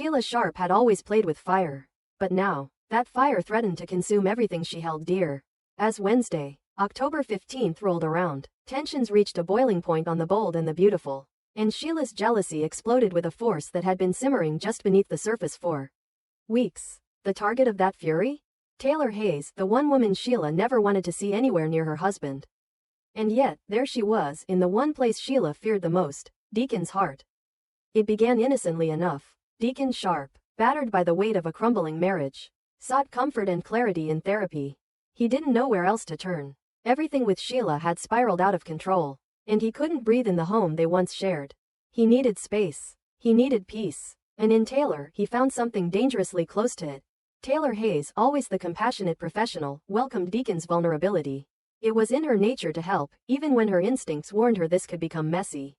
Sheila Sharp had always played with fire. But now, that fire threatened to consume everything she held dear. As Wednesday, October 15th rolled around, tensions reached a boiling point on The Bold and the Beautiful, and Sheila's jealousy exploded with a force that had been simmering just beneath the surface for weeks. The target of that fury? Taylor Hayes, the one woman Sheila never wanted to see anywhere near her husband. And yet, there she was, in the one place Sheila feared the most, Deacon's heart. It began innocently enough. Deacon Sharp, battered by the weight of a crumbling marriage, sought comfort and clarity in therapy. He didn't know where else to turn. Everything with Sheila had spiraled out of control, and he couldn't breathe in the home they once shared. He needed space. He needed peace. And in Taylor, he found something dangerously close to it. Taylor Hayes, always the compassionate professional, welcomed Deacon's vulnerability. It was in her nature to help, even when her instincts warned her this could become messy.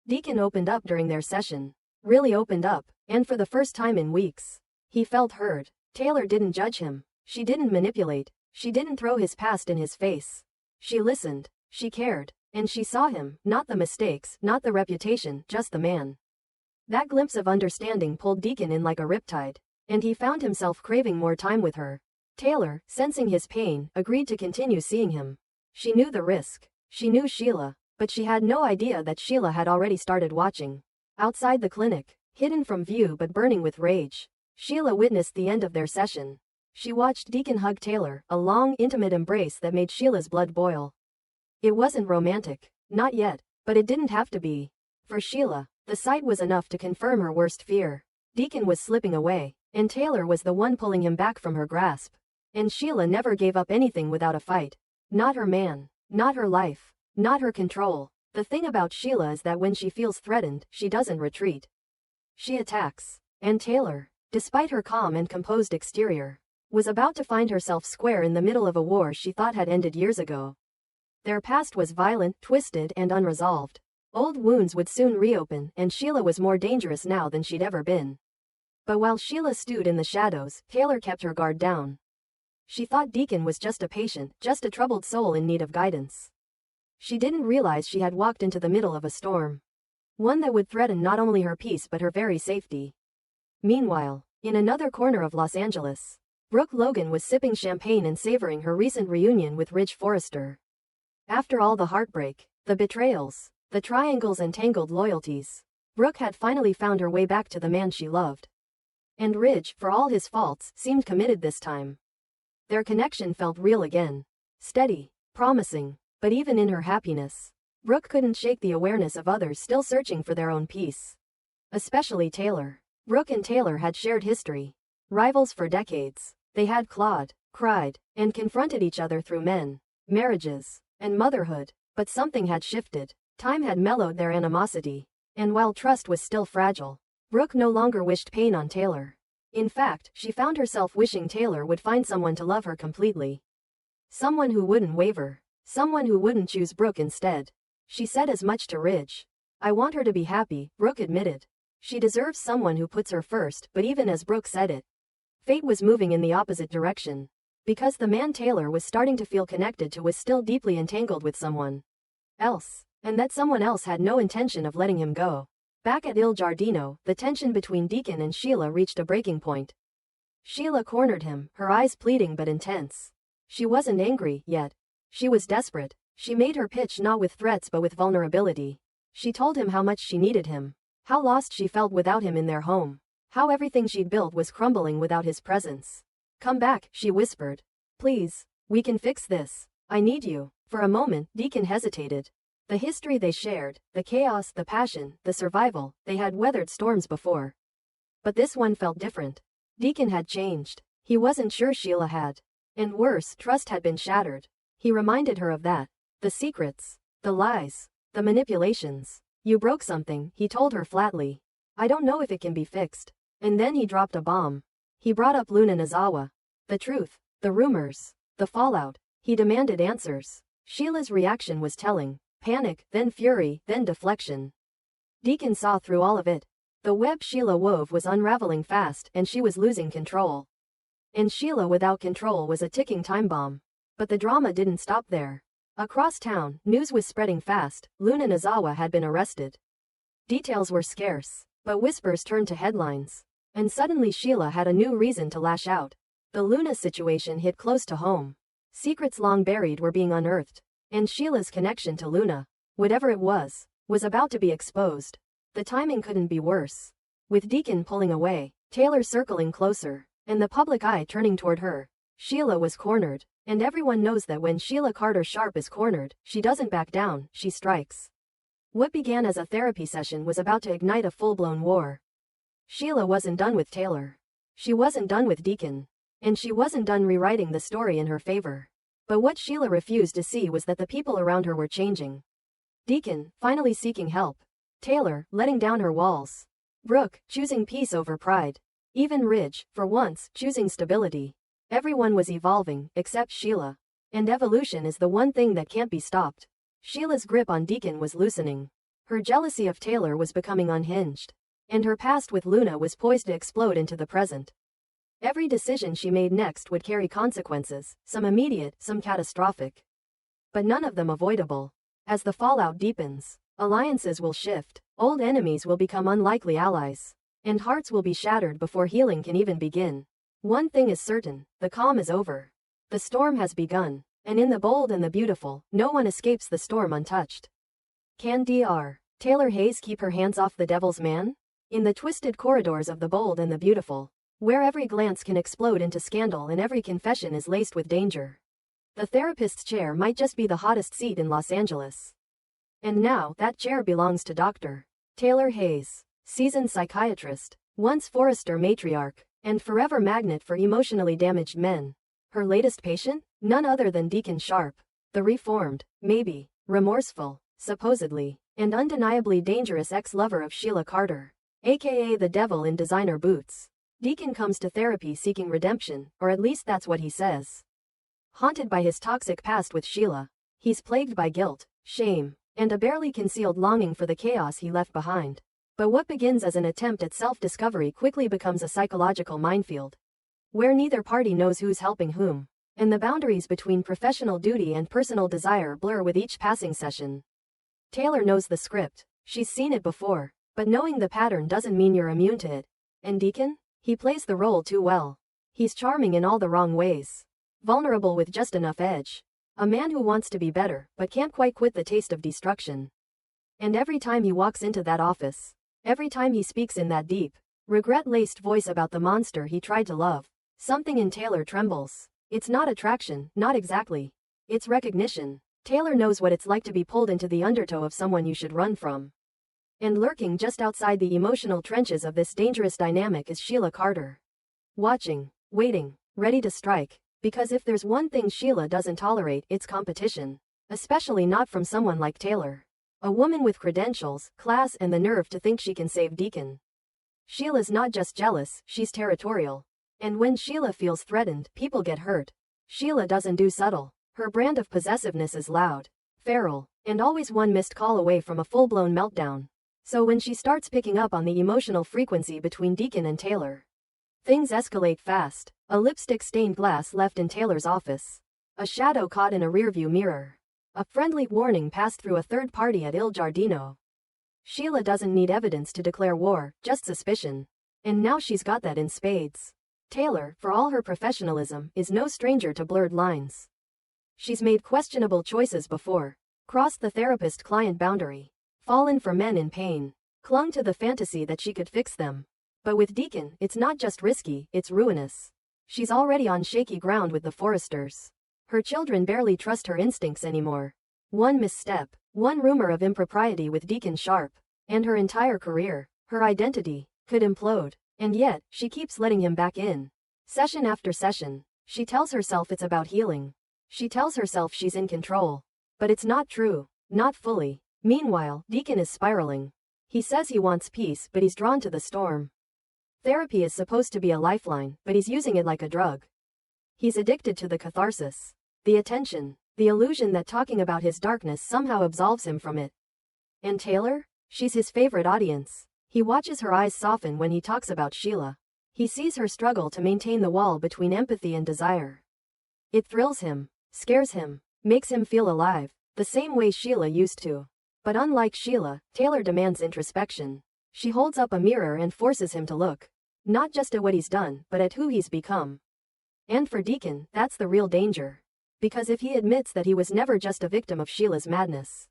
Deacon opened up during their session. Really opened up, and for the first time in weeks. He felt heard. Taylor didn't judge him. She didn't manipulate. She didn't throw his past in his face. She listened. She cared. And she saw him, not the mistakes, not the reputation, just the man. That glimpse of understanding pulled Deacon in like a riptide, and he found himself craving more time with her. Taylor, sensing his pain, agreed to continue seeing him. She knew the risk. She knew Sheila, but she had no idea that Sheila had already started watching. Outside the clinic, hidden from view but burning with rage, Sheila witnessed the end of their session. She watched Deacon hug Taylor, a long, intimate embrace that made Sheila's blood boil. It wasn't romantic. Not yet, but it didn't have to be. For Sheila, the sight was enough to confirm her worst fear. Deacon was slipping away, and Taylor was the one pulling him back from her grasp. And Sheila never gave up anything without a fight. Not her man, not her life, not her control. The thing about Sheila is that when she feels threatened, she doesn't retreat. She attacks. And Taylor, despite her calm and composed exterior, was about to find herself square in the middle of a war she thought had ended years ago. Their past was violent, twisted, and unresolved. Old wounds would soon reopen, and Sheila was more dangerous now than she'd ever been. But while Sheila stewed in the shadows, Taylor kept her guard down. She thought Deacon was just a patient, just a troubled soul in need of guidance. She didn't realize she had walked into the middle of a storm. One that would threaten not only her peace but her very safety. Meanwhile, in another corner of Los Angeles, Brooke Logan was sipping champagne and savoring her recent reunion with Ridge Forrester. After all the heartbreak, the betrayals, the triangles and tangled loyalties, Brooke had finally found her way back to the man she loved. And Ridge, for all his faults, seemed committed this time. Their connection felt real again. Steady, promising, but even in her happiness, Brooke couldn't shake the awareness of others still searching for their own peace. Especially Taylor. Brooke and Taylor had shared history. Rivals for decades, they had clawed, cried, and confronted each other through men, marriages, and motherhood. But something had shifted. Time had mellowed their animosity. And while trust was still fragile, Brooke no longer wished pain on Taylor. In fact, she found herself wishing Taylor would find someone to love her completely. Someone who wouldn't waver. Someone who wouldn't choose Brooke instead. She said as much to Ridge. "I want her to be happy," Brooke admitted. "She deserves someone who puts her first," but even as Brooke said it, fate was moving in the opposite direction. Because the man Taylor was starting to feel connected to was still deeply entangled with someone else. And that someone else had no intention of letting him go. Back at Il Giardino, the tension between Deacon and Sheila reached a breaking point. Sheila cornered him, her eyes pleading but intense. She wasn't angry, yet. She was desperate. She made her pitch not with threats but with vulnerability. She told him how much she needed him. How lost she felt without him in their home. How everything she'd built was crumbling without his presence. "Come back," she whispered. "Please. We can fix this. I need you." For a moment, Deacon hesitated. The history they shared, the chaos, the passion, the survival, they had weathered storms before. But this one felt different. Deacon had changed. He wasn't sure Sheila had. And worse, trust had been shattered. He reminded her of that. The secrets, the lies, the manipulations. "You broke something," he told her flatly. "I don't know if it can be fixed." And then he dropped a bomb. He brought up Luna Nozawa. The truth, the rumors, the fallout. He demanded answers. Sheila's reaction was telling. Panic, then fury, then deflection. Deacon saw through all of it. The web Sheila wove was unraveling fast, and she was losing control. And Sheila without control was a ticking time bomb. But the drama didn't stop there. Across town, news was spreading fast. Luna Nozawa had been arrested. Details were scarce, but whispers turned to headlines. And suddenly Sheila had a new reason to lash out. The Luna situation hit close to home. Secrets long buried were being unearthed. And Sheila's connection to Luna, whatever it was about to be exposed. The timing couldn't be worse. With Deacon pulling away, Taylor circling closer, and the public eye turning toward her, Sheila was cornered. And everyone knows that when Sheila Carter Sharp is cornered, she doesn't back down, she strikes. What began as a therapy session was about to ignite a full-blown war. Sheila wasn't done with Taylor. She wasn't done with Deacon. And she wasn't done rewriting the story in her favor. But what Sheila refused to see was that the people around her were changing. Deacon, finally seeking help. Taylor, letting down her walls. Brooke, choosing peace over pride. Even Ridge, for once, choosing stability. Everyone was evolving, except Sheila. And evolution is the one thing that can't be stopped. Sheila's grip on Deacon was loosening. Her jealousy of Taylor was becoming unhinged. And her past with Luna was poised to explode into the present. Every decision she made next would carry consequences, some immediate, some catastrophic. But none of them avoidable. As the fallout deepens, alliances will shift, old enemies will become unlikely allies, and hearts will be shattered before healing can even begin. One thing is certain, the calm is over. The storm has begun, and in the bold and the beautiful, no one escapes the storm untouched. Can Dr. Taylor Hayes keep her hands off the devil's man? In the twisted corridors of the bold and the beautiful, where every glance can explode into scandal and every confession is laced with danger. The therapist's chair might just be the hottest seat in Los Angeles. And now, that chair belongs to Dr. Taylor Hayes, seasoned psychiatrist, once Forrester matriarch, and forever magnet for emotionally damaged men. Her latest patient? None other than Deacon Sharp. The reformed, maybe, remorseful, supposedly, and undeniably dangerous ex-lover of Sheila Carter, aka the devil in designer boots. Deacon comes to therapy seeking redemption, or at least that's what he says. Haunted by his toxic past with Sheila, he's plagued by guilt, shame, and a barely concealed longing for the chaos he left behind. But what begins as an attempt at self-discovery quickly becomes a psychological minefield, where neither party knows who's helping whom, and the boundaries between professional duty and personal desire blur with each passing session. Taylor knows the script, she's seen it before, but knowing the pattern doesn't mean you're immune to it. And Deacon? He plays the role too well. He's charming in all the wrong ways. Vulnerable with just enough edge. A man who wants to be better, but can't quite quit the taste of destruction. And every time he walks into that office, every time he speaks in that deep, regret-laced voice about the monster he tried to love, something in Taylor trembles. It's not attraction, not exactly. It's recognition. Taylor knows what it's like to be pulled into the undertow of someone you should run from. And lurking just outside the emotional trenches of this dangerous dynamic is Sheila Carter. Watching, waiting, ready to strike. Because if there's one thing Sheila doesn't tolerate, it's competition. Especially not from someone like Taylor. A woman with credentials, class, and the nerve to think she can save Deacon. Sheila's not just jealous, she's territorial. And when Sheila feels threatened, people get hurt. Sheila doesn't do subtle. Her brand of possessiveness is loud, feral, and always one missed call away from a full-blown meltdown. So when she starts picking up on the emotional frequency between Deacon and Taylor, things escalate fast. A lipstick-stained glass left in Taylor's office. A shadow caught in a rearview mirror. A friendly warning passed through a third party at Il Giardino. Sheila doesn't need evidence to declare war, just suspicion. And now she's got that in spades. Taylor, for all her professionalism, is no stranger to blurred lines. She's made questionable choices before. Crossed the therapist-client boundary. Fallen for men in pain. Clung to the fantasy that she could fix them. But with Deacon, it's not just risky, it's ruinous. She's already on shaky ground with the Forresters. Her children barely trust her instincts anymore. One misstep, one rumor of impropriety with Deacon Sharp, and her entire career, her identity, could implode. And yet, she keeps letting him back in. Session after session, she tells herself it's about healing. She tells herself she's in control. But it's not true, not fully. Meanwhile, Deacon is spiraling. He says he wants peace, but he's drawn to the storm. Therapy is supposed to be a lifeline, but he's using it like a drug. He's addicted to the catharsis, the attention, the illusion that talking about his darkness somehow absolves him from it. And Taylor? She's his favorite audience. He watches her eyes soften when he talks about Sheila. He sees her struggle to maintain the wall between empathy and desire. It thrills him, scares him, makes him feel alive, the same way Sheila used to. But unlike Sheila, Taylor demands introspection. She holds up a mirror and forces him to look. Not just at what he's done, but at who he's become. And for Deacon, that's the real danger. Because if he admits that he was never just a victim of Sheila's madness,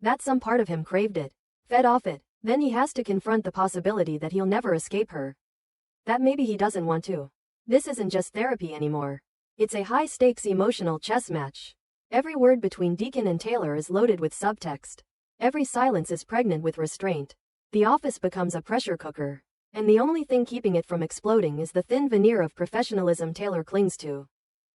that some part of him craved it, fed off it, then he has to confront the possibility that he'll never escape her. That maybe he doesn't want to. This isn't just therapy anymore. It's a high-stakes emotional chess match. Every word between Deacon and Taylor is loaded with subtext. Every silence is pregnant with restraint. The office becomes a pressure cooker. And the only thing keeping it from exploding is the thin veneer of professionalism Taylor clings to.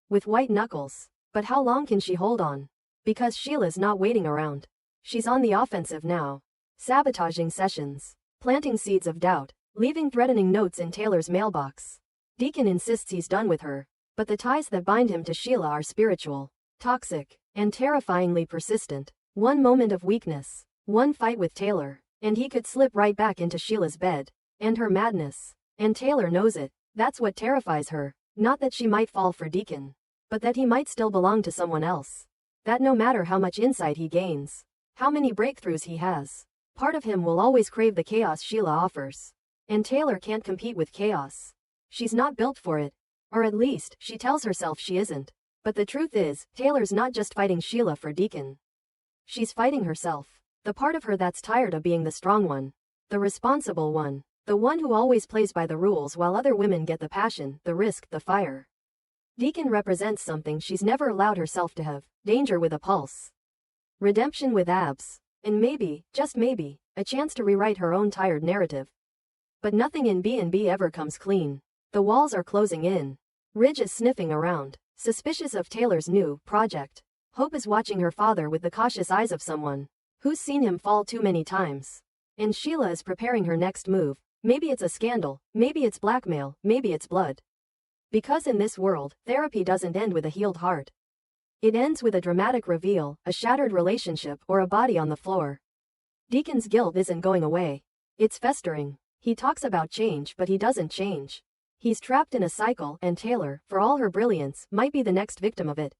With white knuckles. But how long can she hold on? Because Sheila's not waiting around. She's on the offensive now. Sabotaging sessions. Planting seeds of doubt. Leaving threatening notes in Taylor's mailbox. Deacon insists he's done with her. But the ties that bind him to Sheila are spiritual, toxic, and terrifyingly persistent. One moment of weakness. One fight with Taylor. And he could slip right back into Sheila's bed. And her madness. And Taylor knows it. That's what terrifies her. Not that she might fall for Deacon. But that he might still belong to someone else. That no matter how much insight he gains, how many breakthroughs he has, part of him will always crave the chaos Sheila offers. And Taylor can't compete with chaos. She's not built for it. Or at least, she tells herself she isn't. But the truth is, Taylor's not just fighting Sheila for Deacon. She's fighting herself. The part of her that's tired of being the strong one. The responsible one. The one who always plays by the rules while other women get the passion, the risk, the fire. Deacon represents something she's never allowed herself to have. Danger with a pulse. Redemption with abs. And maybe, just maybe, a chance to rewrite her own tired narrative. But nothing in B&B ever comes clean. The walls are closing in. Ridge is sniffing around, suspicious of Taylor's new project. Hope is watching her father with the cautious eyes of someone who's seen him fall too many times. And Sheila is preparing her next move. Maybe it's a scandal, maybe it's blackmail, maybe it's blood. Because in this world, therapy doesn't end with a healed heart. It ends with a dramatic reveal, a shattered relationship, or a body on the floor. Deacon's guilt isn't going away. It's festering. He talks about change, but he doesn't change. He's trapped in a cycle, and Taylor, for all her brilliance, might be the next victim of it.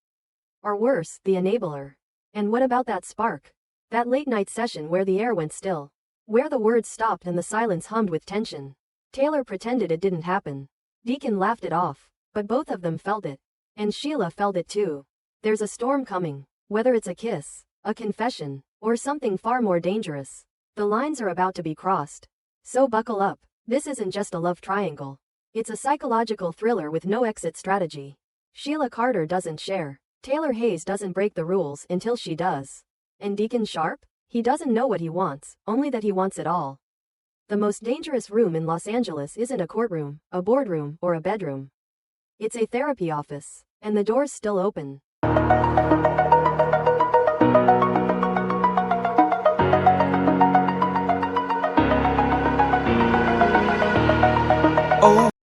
Or worse, the enabler. And what about that spark? That late-night session where the air went still. Where the words stopped and the silence hummed with tension. Taylor pretended it didn't happen. Deacon laughed it off. But both of them felt it. And Sheila felt it too. There's a storm coming. Whether it's a kiss, a confession, or something far more dangerous. The lines are about to be crossed. So buckle up. This isn't just a love triangle. It's a psychological thriller with no exit strategy. Sheila Carter doesn't share. Taylor Hayes doesn't break the rules until she does. And Deacon Sharp? He doesn't know what he wants, only that he wants it all. The most dangerous room in Los Angeles isn't a courtroom, a boardroom, or a bedroom. It's a therapy office. And the door's still open.